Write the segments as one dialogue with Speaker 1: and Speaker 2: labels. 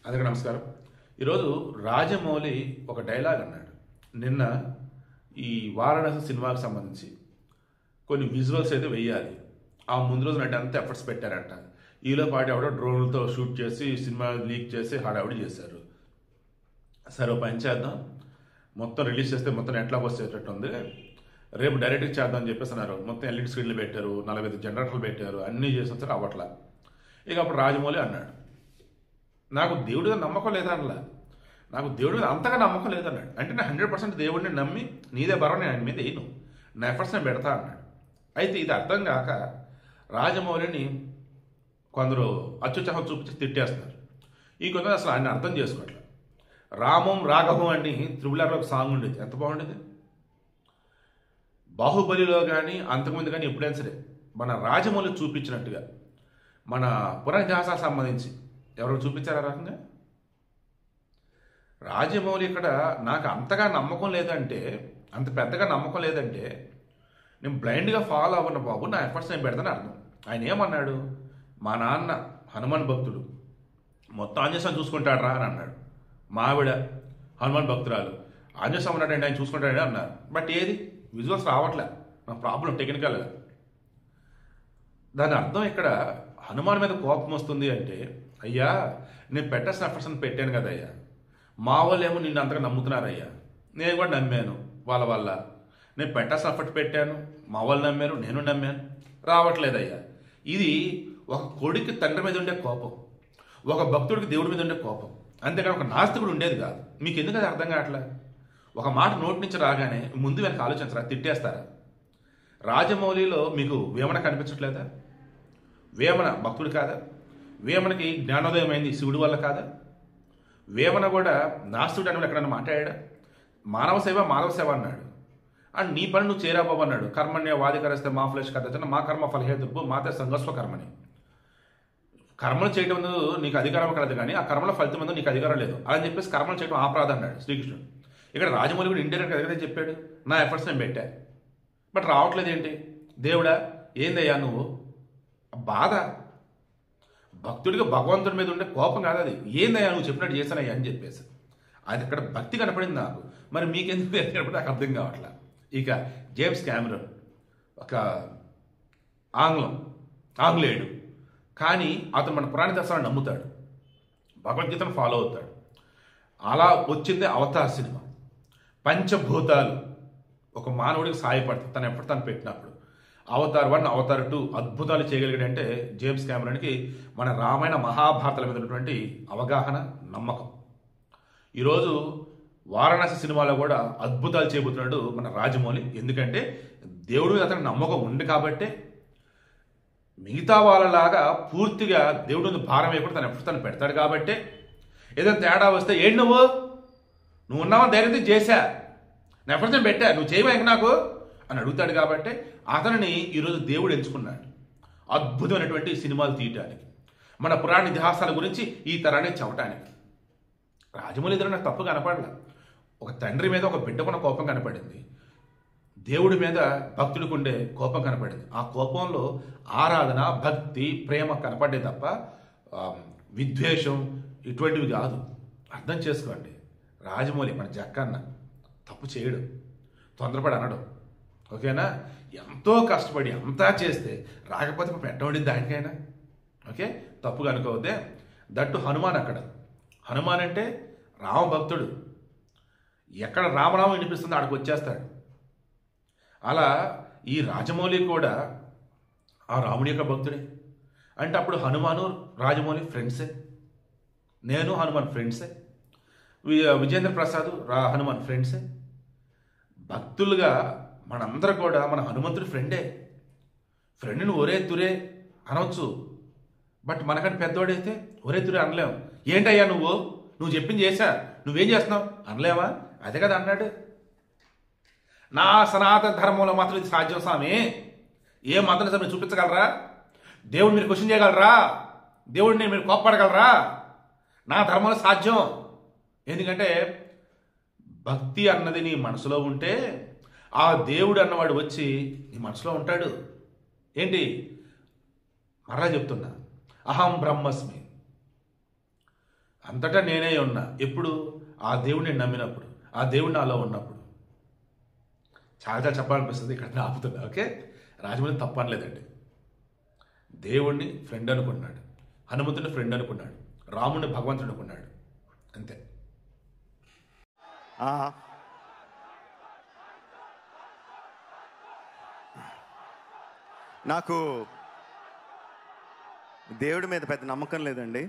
Speaker 1: అందరికీ నమస్కారం. ఈరోజు రాజమౌళి ఒక డైలాగ్ అన్నాడు. నిన్న ఈ వారణాసి సినిమాకి సంబంధించి కొన్ని విజువల్స్ అయితే వెయ్యాలి. ఆ ముందు రోజు నటి అంతా ఎఫర్ట్స్ పెట్టారంట. ఈలో పాటు ఎవడో డ్రోన్లతో షూట్ చేసి సినిమా లీక్ చేసి హడావుడి చేశారు. సరే పని చేద్దాం, మొత్తం రిలీజ్ చేస్తే మొత్తం నెట్లోకి వచ్చేటట్టు ఉంది, రేపు డైరెక్ట్గా చేద్దాం అని చెప్పేసి అన్నారు. మొత్తం ఎల్ఈడి స్క్రీన్లు పెట్టారు, 45 జనరేటర్లు పెట్టారు, అన్నీ చేసిన సరే అవ్వట్లా. ఇక అప్పుడు రాజమౌళి అన్నాడు, నాకు దేవుడి మీద నమ్మకం లేదనలా, నాకు దేవుడి మీద అంతగా నమ్మకం లేదన్నాడు. అంటే నేను 100% దేవుడిని నమ్మి నీదే బరం నేను ఆయన మీద వేయను, నా ఎఫర్ట్స్ నేను పెడతా అన్నాడు. అయితే ఇది అర్థం కాక రాజమౌళిని కొందరు అత్యుత్సాహం చూపించి తిట్టేస్తున్నారు. ఈ కొందరు అసలు ఆయన అర్థం చేసుకోవట్లేదు. రామం రాఘవం అని త్రిబుల్ ఒక సాంగ్ ఉండేది, ఎంత బాగుండేది. బాహుబలిలో కానీ అంతకుముందు కానీ ఎప్పుడైనా సరే మన రాజమౌళి చూపించినట్టుగా మన పురాణ ఇతిహాసాలకు సంబంధించి ఎవరు చూపించారు ఆ రకంగా? రాజమౌళి ఇక్కడ నాకు అంతగా నమ్మకం లేదంటే, అంత పెద్దగా నమ్మకం లేదంటే నేను బ్లైండ్గా ఫాలో అవ్వను బాబు, నా ఎఫర్ట్స్ నేను పెడతాను అర్థం. ఆయన ఏమన్నాడు, మా నాన్న హనుమాన్ భక్తుడు, మొత్తం ఆంజనేయ స్వామి చూసుకుంటాడరా అని అన్నాడు. మా ఆవిడ హనుమాన్ భక్తురాలు, ఆంజనేయ స్వామి ఉన్నాడండి ఆయన చూసుకుంటాడని అన్నారు. బట్ ఏది విజువల్స్ రావట్లే, నా ప్రాబ్లం టెక్నికల్గా. దాని అర్థం ఇక్కడ హనుమాన్ మీద కోపం వస్తుంది అంటే, అయ్యా నేను పెట్టాల్సిన ఎఫర్ట్స్ పెట్టాను కదయ్యా, మా వాళ్ళు ఏమో నిన్ను అంతగా నమ్ముతున్నారయ్యా, నేను కూడా నమ్మాను వాళ్ళ వల్ల, నేను పెట్టాల్సిన ఎఫర్ట్ పెట్టాను, మా వాళ్ళు నమ్మారు, నేను నమ్మాను, రావట్లేదయ్యా. ఇది ఒక కొడుకు తండ్రి మీద ఉండే కోపం, ఒక భక్తుడికి దేవుడి మీద ఉండే కోపం, అంతేకాని ఒక నాస్తికుడు ఉండేది కాదు. మీకు ఎందుకు అది అర్థం కావట్లే? ఒక మాట నోటి నుంచి రాగానే ముందు వెనక ఆలోచించరా, తిట్టేస్తారా? రాజమౌళిలో మీకు వేమన కనిపించట్లేదా? వేమన భక్తుడు కాదా? వేమనకి జ్ఞానోదయం అయింది శివుడి వల్ల కాదా? వేమన కూడా నాస్తికుడు అని ఎక్కడన్నా మాట్లాడా? మానవ సేవ మానవ సేవ అన్నాడు. అండ్ నీ పని నువ్వు చేరాబాబు అన్నాడు. కర్మణ్య వాదికరిస్తే మా ఫ్లెష్ కథ మా కర్మ ఫలహేతుర్భు మాతే సంగస్వ కర్మని. కర్మలు చేయడం ముందు నీకు అధికారం కలదు, కానీ ఆ కర్మల ఫలితం ముందు నీకు అధికారం లేదు అని చెప్పేసి కర్మలు చేయడం ఆపరాధం అన్నాడు శ్రీకృష్ణుడు. ఇక్కడ రాజమౌళి కూడా ఇండైరెక్ట్ అదే చెప్పాడు, నా ఎఫర్ట్స్ నేను పెట్టా బట్ రావట్లేదు ఏంటి దేవుడా, ఏందయ్యా నువ్వు? బాధ భక్తుడిగా భగవంతుడి మీద ఉండే కోపం కాదు అది. ఏందయ్యా నువ్వు చెప్పినట్టు చేశానయ్యా అని చెప్పేసి అది అక్కడ భక్తి కనపడింది నాకు. మరి మీకెందుకు కనపడి నాకు అర్థం కావట్లా. ఇక జేమ్స్ కెమెరాన్ ఒక ఆంగ్లేయుడు, కానీ అతను మన పురాణ దర్శనాన్ని నమ్ముతాడు, భగవద్గీతను ఫాలో అవుతాడు. అలా వచ్చిందే అవతార్ సినిమా. పంచభూతాలు ఒక మానవుడికి సాయపడతాయి తను ఎప్పుడు తను పెట్టినప్పుడు. అవతార్ 1, అవతార్ 2 అద్భుతాలు చేయగలిగాడంటే జేమ్స్ కెమెరాన్కి మన రామాయణ మహాభారతాల మీద ఉన్నటువంటి అవగాహన, నమ్మకం. ఈరోజు వారణాసి సినిమాలో కూడా అద్భుతాలు చేయబోతున్నాడు మన రాజమౌళి. ఎందుకంటే దేవుడి మీద అతనికి నమ్మకం ఉంది కాబట్టే, మిగతా వాళ్ళలాగా పూర్తిగా దేవుడి మీద భారం వేయకుండా తను ఎప్పుడు తను పెడతాడు కాబట్టే. ఏదైనా తేడా వస్తే ఏంటి నువ్వు ఉన్నావని ధైర్యంతో చేశా, నా ఎఫర్ట్స్ నేను పెట్టా, నువ్వు చేయవా ఇంక నాకు అని అడుగుతాడు కాబట్టి అతనిని ఈరోజు దేవుడు ఎంచుకున్నాడు అద్భుతమైనటువంటి సినిమాలు తీయటానికి, మన పురాణ ఇతిహాసాల గురించి ఈ తరాన్ని చెప్పటానికి. రాజమౌళి దగ్గర నాకు తప్పు కనపడలే. ఒక తండ్రి మీద ఒక బిడ్డకున్న కోపం కనపడింది, దేవుడి మీద భక్తుడికి ఉండే కోపం కనపడింది. ఆ కోపంలో ఆరాధన, భక్తి, ప్రేమ కనపడ్డే తప్ప విద్వేషం ఇటువంటివి కాదు. అర్థం చేసుకోండి. రాజమౌళి మన జక్కన్న తప్పు చేయడు, తొందరపడి అనడం, ఓకేనా? ఎంతో కష్టపడి అంతా చేస్తే రాకపోతే పెట్టబడింది దానికైనా, ఓకే? తప్పుగా అనుకోవద్దే. దట్టు హనుమాన్. అక్కడ హనుమాన్ అంటే రామ భక్తుడు, ఎక్కడ రామనామం వినిపిస్తుందో అక్కడికి వచ్చేస్తాడు. అలా ఈ రాజమౌళి కూడా ఆ రాముడి యొక్క భక్తుడే. అంటే అప్పుడు హనుమాను రాజమౌళి ఫ్రెండ్సే, నేను హనుమాన్ ఫ్రెండ్సే, విజేంద్ర ప్రసాద్ హనుమాన్ ఫ్రెండ్సే. భక్తులుగా మనందరూ కూడా మన హనుమంతుడి ఫ్రెండ్ని ఒరే తురే అనవచ్చు. బట్ మనకంటే పెద్దవాడైతే ఒరే తురే అనలేము. ఏంటయ్యా నువ్వు చెప్పింది చేశా, నువ్వేం చేస్తున్నావు అనలేవా? అదే కదా అన్నాడు. నా సనాతన ధర్మంలో మాత్రం ఇది సాధ్యం స్వామి. ఏ మంత్రం మీరు చూపించగలరా? దేవుడిని మీరు క్వశ్చన్ చేయగలరా? దేవుడిని మీరు కోప్పడగలరా? నా ధర్మంలో సాధ్యం. ఎందుకంటే భక్తి అన్నది నీ మనసులో ఉంటే ఆ దేవుడు అన్నవాడు వచ్చి నీ మనసులో ఉంటాడు. ఏంటి మరలా చెప్తున్నా, అహం బ్రహ్మస్మి, అంతటా నేనే ఉన్నా. ఎప్పుడు? ఆ దేవుడిని నమ్మినప్పుడు, ఆ దేవుడు నాలో ఉన్నప్పుడు. చాలా చాలా చెప్పాలనిపిస్తుంది, ఇక్కడ ఆపుతున్నా. ఓకే, రాజమౌళి తప్పనలేదండి. దేవుణ్ణి ఫ్రెండ్ అనుకున్నాడు, హనుమంతుని ఫ్రెండ్ అనుకున్నాడు, రాముడిని భగవంతుడు అనుకున్నాడు, అంతే.
Speaker 2: నాకు దేవుడి మీద పెద్ద నమ్మకం లేదండి.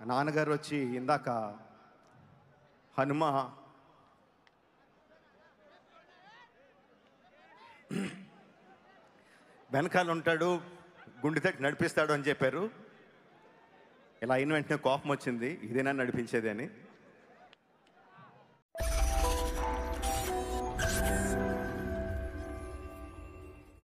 Speaker 2: నాన్నగారు వచ్చి ఇందాక హనుమ వెనకాల ఉంటాడు, గుండె తట్టి నడిపిస్తాడు అని చెప్పారు. ఇలా అయిన వెంటనే కోపం వచ్చింది, ఇదేనా నడిపించేది అని.